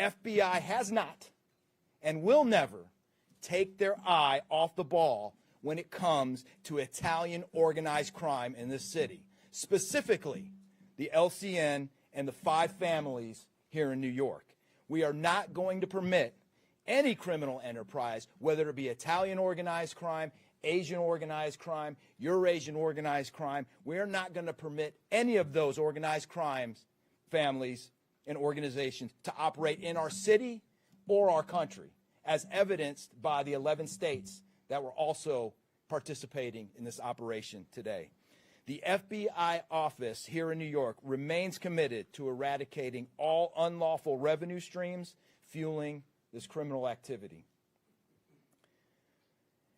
FBI has not and will never take their eye off the ball when it comes to Italian organized crime in this city, specifically the LCN and the 5 families here in New York. We are not going to permit any criminal enterprise, whether it be Italian organized crime, Asian organized crime, Eurasian organized crime. We are not going to permit any of those organized crimes, families, and organizations to operate in our city or our country, as evidenced by the 11 states that were also participating in this operation today. The FBI office here in New York remains committed to eradicating all unlawful revenue streams fueling this criminal activity.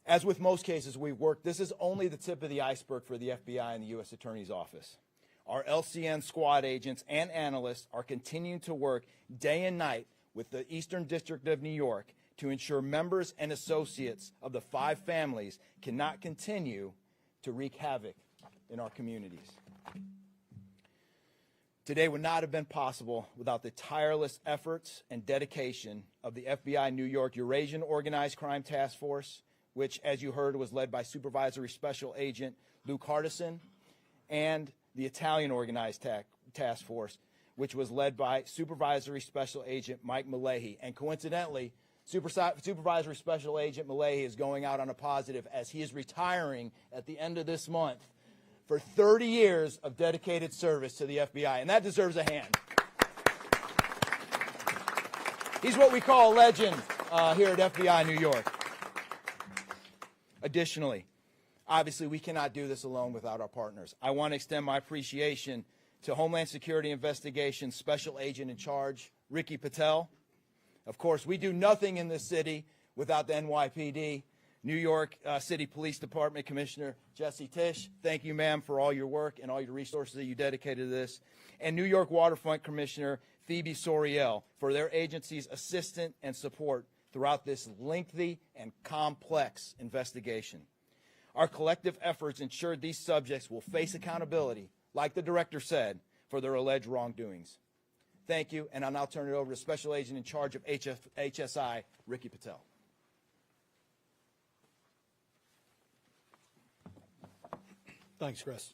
As with most cases we've worked, this is only the tip of the iceberg for the FBI and the U.S. Attorney's Office. Our LCN squad agents and analysts are continuing to work day and night with the Eastern District of New York to ensure members and associates of the 5 families cannot continue to wreak havoc in our communities. Today would not have been possible without the tireless efforts and dedication of the FBI New York Eurasian Organized Crime Task Force, which, as you heard, was led by Supervisory Special Agent Luke Hardison, and the Italian Organized Task Force, which was led by Supervisory Special Agent Mike Malahi. And coincidentally, Supervisory Special Agent Malahi is going out on a positive as he is retiring at the end of this month for 30 years of dedicated service to the FBI, and that deserves a hand. He's what we call a legend here at FBI New York. Additionally, obviously, we cannot do this alone without our partners. I want to extend my appreciation to Homeland Security Investigations Special Agent in Charge, Ricky Patel. Of course, we do nothing in this city without the NYPD. New York City Police Department Commissioner Jesse Tisch, thank you, ma'am, for all your work and all your resources that you dedicated to this. And New York Waterfront Commissioner Phoebe Soriel for their agency's assistance and support throughout this lengthy and complex investigation. Our collective efforts ensured these subjects will face accountability, like the director said, for their alleged wrongdoings. Thank you, and I'll now turn it over to Special Agent in charge of HSI, Ricky Patel. Thanks, Chris.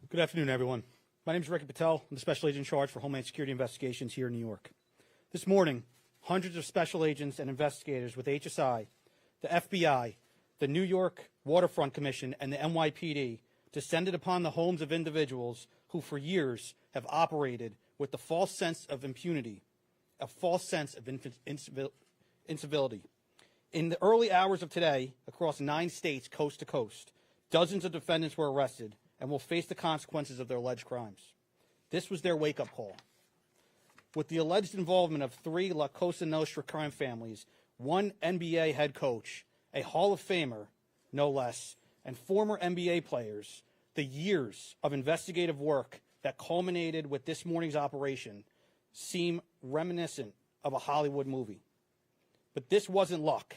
Good afternoon, everyone. My name is Ricky Patel. I'm the Special Agent in charge for Homeland Security Investigations here in New York. This morning, hundreds of special agents and investigators with HSI, the FBI, the New York Waterfront Commission, and the NYPD descended upon the homes of individuals who for years have operated with the false sense of impunity, a false sense of incivility. In the early hours of today, across 9 states, coast to coast, dozens of defendants were arrested and will face the consequences of their alleged crimes. This was their wake-up call. With the alleged involvement of 3 La Cosa Nostra crime families, 1 NBA head coach, a Hall of Famer, no less, and former NBA players, the years of investigative work that culminated with this morning's operation seem reminiscent of a Hollywood movie. But this wasn't luck,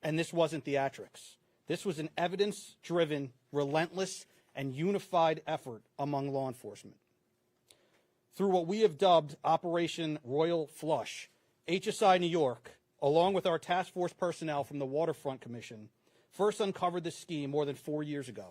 and this wasn't theatrics. This was an evidence-driven, relentless, and unified effort among law enforcement. Through what we have dubbed Operation Royal Flush, HSI New York, along with our task force personnel from the Waterfront Commission, first uncovered this scheme more than 4 years ago.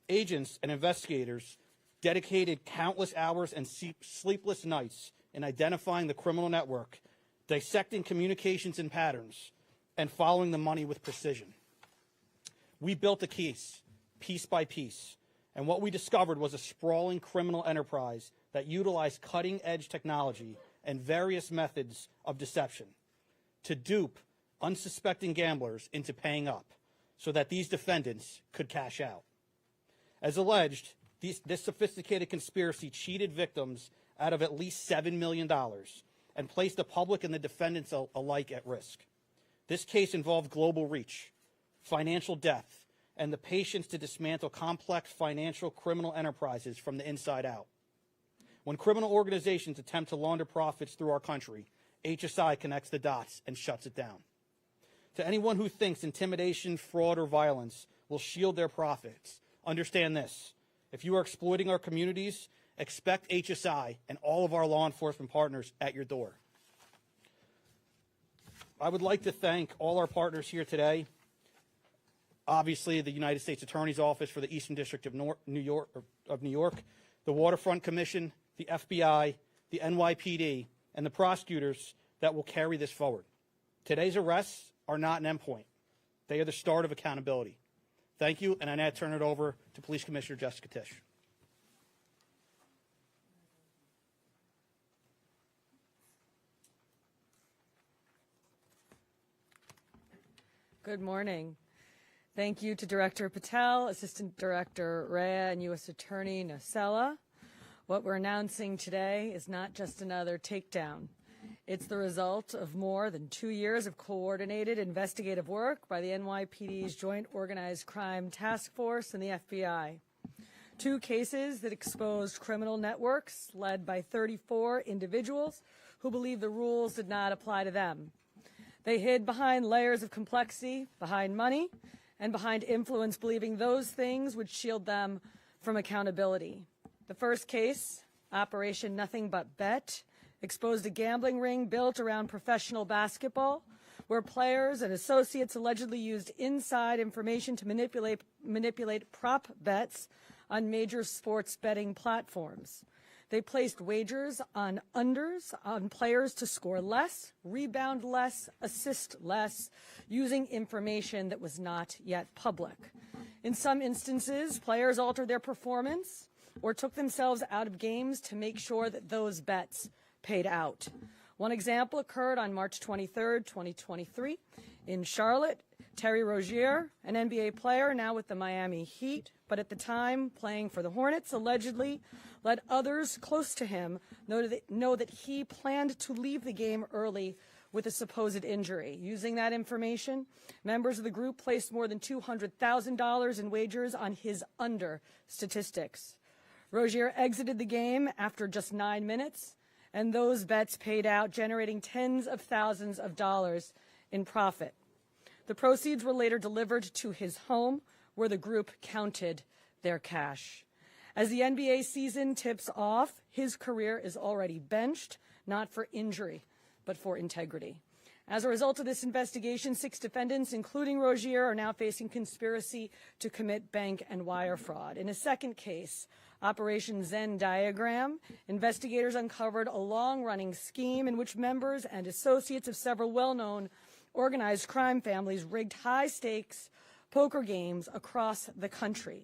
Agents and investigators dedicated countless hours and sleepless nights in identifying the criminal network, dissecting communications and patterns, and following the money with precision. We built the case, piece by piece, and what we discovered was a sprawling criminal enterprise that utilized cutting-edge technology and various methods of deception to dupe unsuspecting gamblers into paying up so that these defendants could cash out. As alleged, this sophisticated conspiracy cheated victims out of at least $7 million and placed the public and the defendants alike at risk. This case involved global reach, financial depth, and the patience to dismantle complex financial criminal enterprises from the inside out. When criminal organizations attempt to launder profits through our country, HSI connects the dots and shuts it down. To anyone who thinks intimidation, fraud, or violence will shield their profits, understand this. If you are exploiting our communities, expect HSI and all of our law enforcement partners at your door. I would like to thank all our partners here today. Obviously, the United States Attorney's Office for the Eastern District of New York, the Waterfront Commission, the FBI, the NYPD, and the prosecutors that will carry this forward. Today's arrests are not an endpoint. They are the start of accountability. Thank you, and I now turn it over to Police Commissioner Jessica Tisch. Good morning. Thank you to Director Patel, Assistant Director Rea, and U.S. Attorney Nocella. What we're announcing today is not just another takedown. It's the result of more than 2 years of coordinated investigative work by the NYPD's Joint Organized Crime Task Force and the FBI. 2 cases that exposed criminal networks led by 34 individuals who believed the rules did not apply to them. They hid behind layers of complexity, behind money, and behind influence, believing those things would shield them from accountability. The first case, Operation Nothing But Bet, exposed a gambling ring built around professional basketball, where players and associates allegedly used inside information to manipulate prop bets on major sports betting platforms. They placed wagers on unders on players to score less, rebound less, assist less, using information that was not yet public. In some instances, players altered their performance or took themselves out of games to make sure that those bets paid out. One example occurred on March 23rd, 2023 in Charlotte. Terry Rozier, an NBA player now with the Miami Heat, but at the time playing for the Hornets, allegedly let others close to him know that he planned to leave the game early with a supposed injury. Using that information, members of the group placed more than $200,000 in wagers on his under statistics. Rozier exited the game after just 9 minutes, and those bets paid out, generating tens of thousands of dollars in profit. The proceeds were later delivered to his home, where the group counted their cash. As the NBA season tips off, his career is already benched, not for injury, but for integrity. As a result of this investigation, 6 defendants, including Rozier, are now facing conspiracy to commit bank and wire fraud. In a second case, Operation Zen Diagram, investigators uncovered a long-running scheme in which members and associates of several well-known organized crime families rigged high-stakes poker games across the country.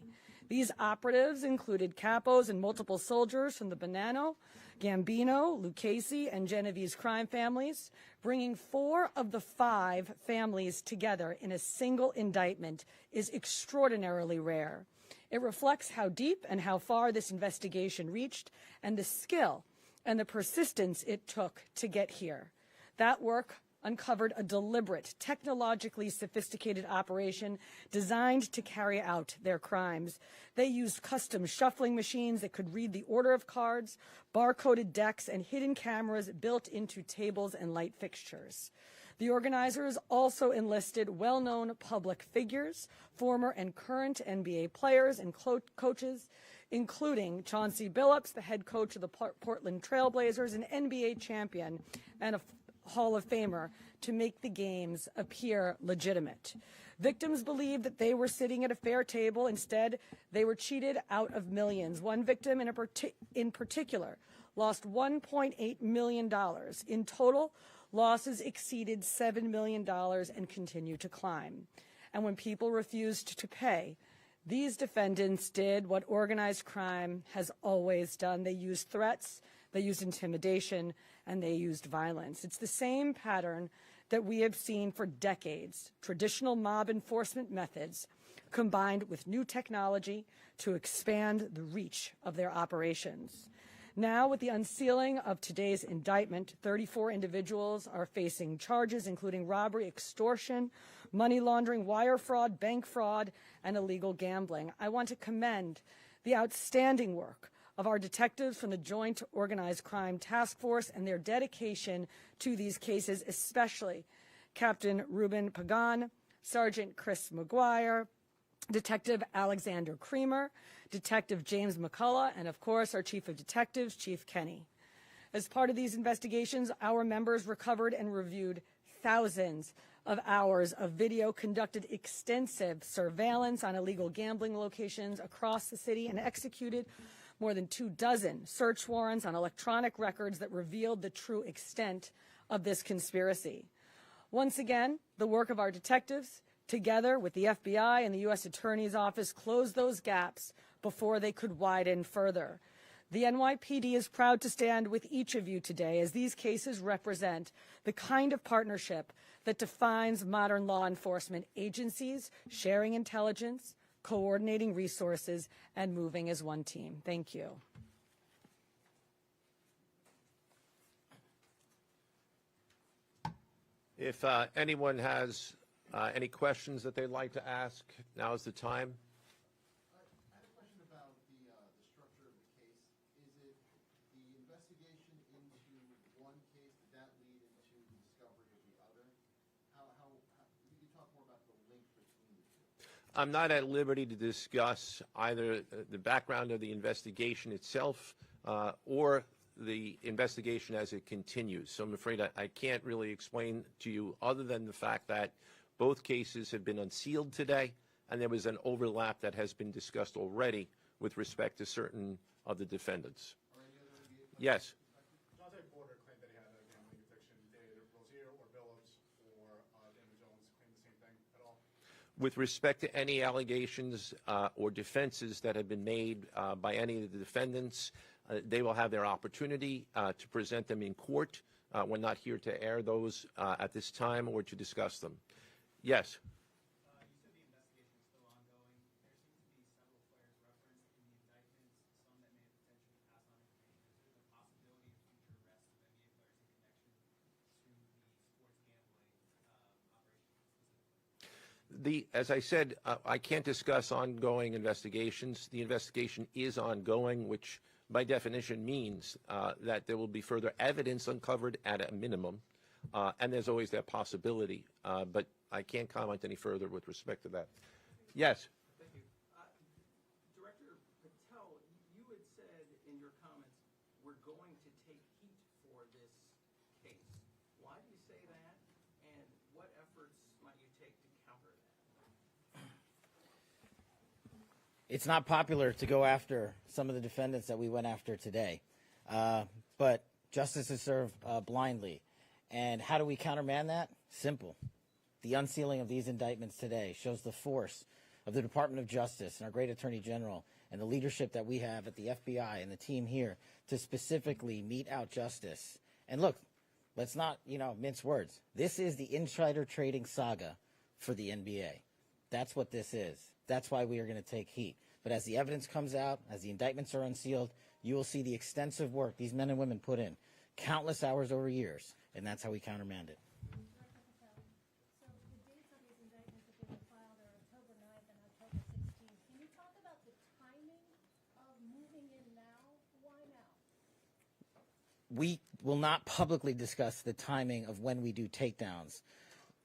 These operatives included capos and multiple soldiers from the Bonanno, Gambino, Lucchese, and Genovese crime families, bringing 4 of the 5 families together in a single indictment is extraordinarily rare. It reflects how deep and how far this investigation reached and the skill and the persistence it took to get here. That work uncovered a deliberate, technologically sophisticated operation designed to carry out their crimes. They used custom shuffling machines that could read the order of cards, barcoded decks, and hidden cameras built into tables and light fixtures. The organizers also enlisted well-known public figures, former and current NBA players and coaches, including Chauncey Billups, the head coach of the Portland Trail Blazers, an NBA champion and a Hall of Famer, to make the games appear legitimate. Victims believed that they were sitting at a fair table. Instead, they were cheated out of millions. One victim in particular lost $1.8 million. In total, losses exceeded $7 million and continue to climb. And when people refused to pay, these defendants did what organized crime has always done. They used threats, they used intimidation, and they used violence. It's the same pattern that we have seen for decades: traditional mob enforcement methods combined with new technology to expand the reach of their operations. Now, with the unsealing of today's indictment, 34 individuals are facing charges including robbery, extortion, money laundering, wire fraud, bank fraud, and illegal gambling. I want to commend the outstanding work of our detectives from the Joint Organized Crime Task Force and their dedication to these cases, especially Captain Ruben Pagan, Sergeant Chris McGuire, Detective Alexander Creamer, Detective James McCullough, and of course our Chief of Detectives, Chief Kenny. As part of these investigations, our members recovered and reviewed thousands of hours of video, conducted extensive surveillance on illegal gambling locations across the city, and executed more than 24 search warrants on electronic records that revealed the true extent of this conspiracy. Once again, the work of our detectives, together with the FBI and the U.S. Attorney's Office, closed those gaps before they could widen further. The NYPD is proud to stand with each of you today, as these cases represent the kind of partnership that defines modern law enforcement agencies, sharing intelligence, coordinating resources, and moving as one team. Thank you. If anyone has any questions that they'd like to ask, now is the time. I had a question about the structure of the case. Is it the investigation into one case, did that lead into the discovery of the other? If you could talk more about the link between the two. I'm not at liberty to discuss either the background of the investigation itself or the investigation as it continues. So I'm afraid I can't really explain to you other than the fact that both cases have been unsealed today, and there was an overlap that has been discussed already with respect to certain of the defendants. Yes. Chauncey Porter claimed that he had a gambling addiction. Did Rozier or Billups or Damon Jones claim the same thing at all? With respect to any allegations or defenses that have been made by any of the defendants, they will have their opportunity to present them in court. We're not here to air those at this time or to discuss them. Yes. You said the investigation is still ongoing. There seems to be several players referenced in the indictments, some that may potentially pass on information. Is there the possibility of future arrests of NBA players in connection to the sports gambling operation specifically? As I said, I can't discuss ongoing investigations. The investigation is ongoing, which by definition means that there will be further evidence uncovered at a minimum, and there's always that possibility. But I can't comment any further with respect to that. Yes? Thank you. Director Patel, you had said in your comments, we're going to take heat for this case. Why do you say that, and what efforts might you take to counter that? It's not popular to go after some of the defendants that we went after today, but justice is served blindly. And how do we countermand that? Simple. The unsealing of these indictments today shows the force of the Department of Justice and our great Attorney General and the leadership that we have at the FBI and the team here to specifically mete out justice. And look, let's not, mince words. This is the insider trading saga for the NBA. That's what this is. That's why we are going to take heat. But as the evidence comes out, as the indictments are unsealed, you will see the extensive work these men and women put in, countless hours over years, and that's how we countermand it. So the dates on these indictments that they were filed are October 9th and October 16th. Can you talk about the timing of moving in now? Why now? We will not publicly discuss the timing of when we do takedowns.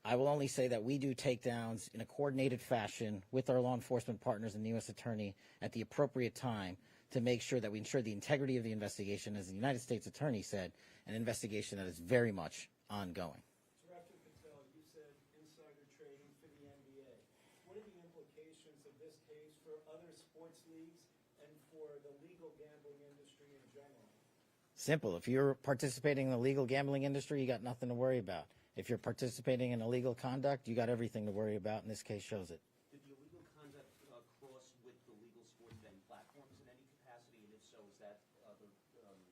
I will only say that we do takedowns in a coordinated fashion with our law enforcement partners and the U.S. Attorney at the appropriate time to make sure that we ensure the integrity of the investigation, as the United States Attorney said, an investigation that is very much ongoing. Director Patel, you said insider trading for the NBA. What are the implications of this case for other sports leagues and for the legal gambling industry in general? Simple. If you're participating in the legal gambling industry, you got nothing to worry about. If you're participating in illegal conduct, you got everything to worry about, and this case shows it. Did the illegal conduct cross with the legal sports betting platforms in any capacity? And if so, is that the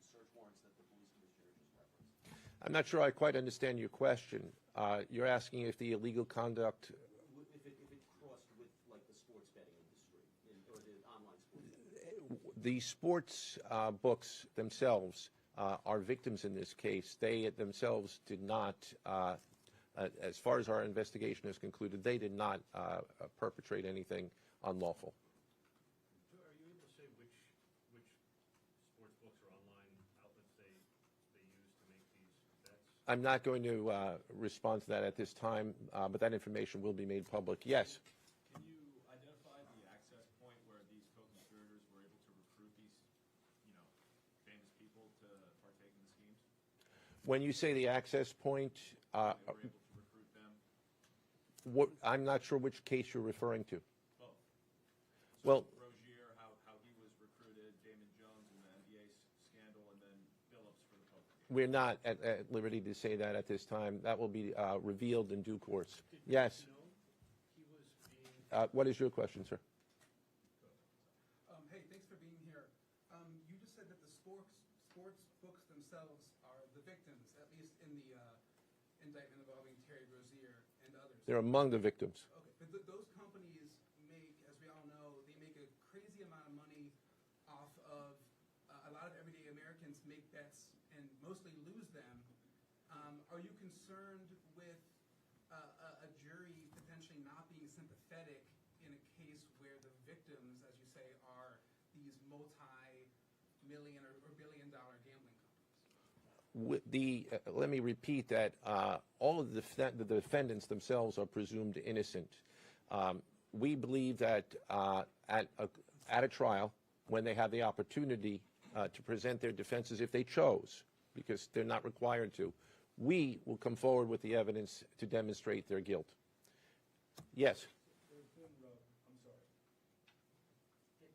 search warrants that the police commissioner just referenced? I'm not sure I quite understand your question. You're asking if the illegal conduct... If it crossed with, like, the sports betting industry or the online sports betting? The sports books themselves are victims in this case. They themselves did not, as far as our investigation has concluded, they did not perpetrate anything unlawful. So are you able to say which sports books or online outlets they use to make these bets? I'm not going to respond to that at this time, but that information will be made public. Yes? Can you identify the access point where these co-conspirators were able to recruit these, famous people to partake in the schemes? When you say the access point, They were able to recruit I'm not sure which case you're referring to. Both. Well, Rozier, how he was recruited, Damon Jones in the NBA scandal, and then Billups for the poker game. we're not at liberty to say that at this time. That will be revealed in due course. Yes. What is your question, sir? Hey, thanks for being here. You just said that the sports books themselves are the victims, at least in the indictment involving Terry Rozier and others. They're among the victims. Okay, but those companies make, as we all know, they make a crazy amount of money off of a lot of everyday Americans make bets and mostly lose them. Are you concerned with a jury potentially not being sympathetic in a case where the victims, as you say, are these multi-million or billion-dollar gambling companies? Let me repeat that all of the defendants themselves are presumed innocent. We believe that at a trial, when they have the opportunity to present their defenses, if they chose, because they're not required to, we will come forward with the evidence to demonstrate their guilt. Yes. Did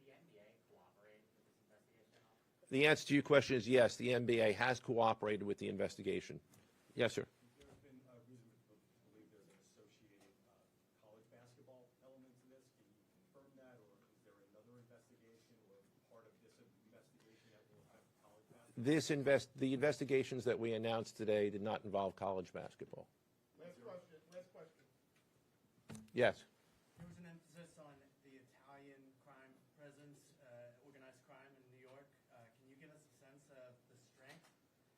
the NBA cooperate with this investigation? The answer to your question is yes. The NBA has cooperated with the investigation. Yes, sir. There have been reason to believe there's an associated college basketball element to this. Can you confirm that, or is there another investigation or part of this investigation that will affect college basketball? The investigations that we announced today did not involve college basketball. Last question. Yes. There was an emphasis on the Italian crime presence, organized crime in New York. Can you give us a sense of the strength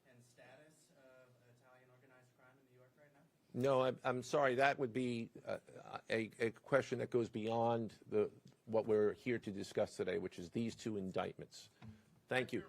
and status of Italian organized crime in New York right now? No, I'm sorry. That would be a question that goes beyond what we're here to discuss today, which is these two indictments. Thank you.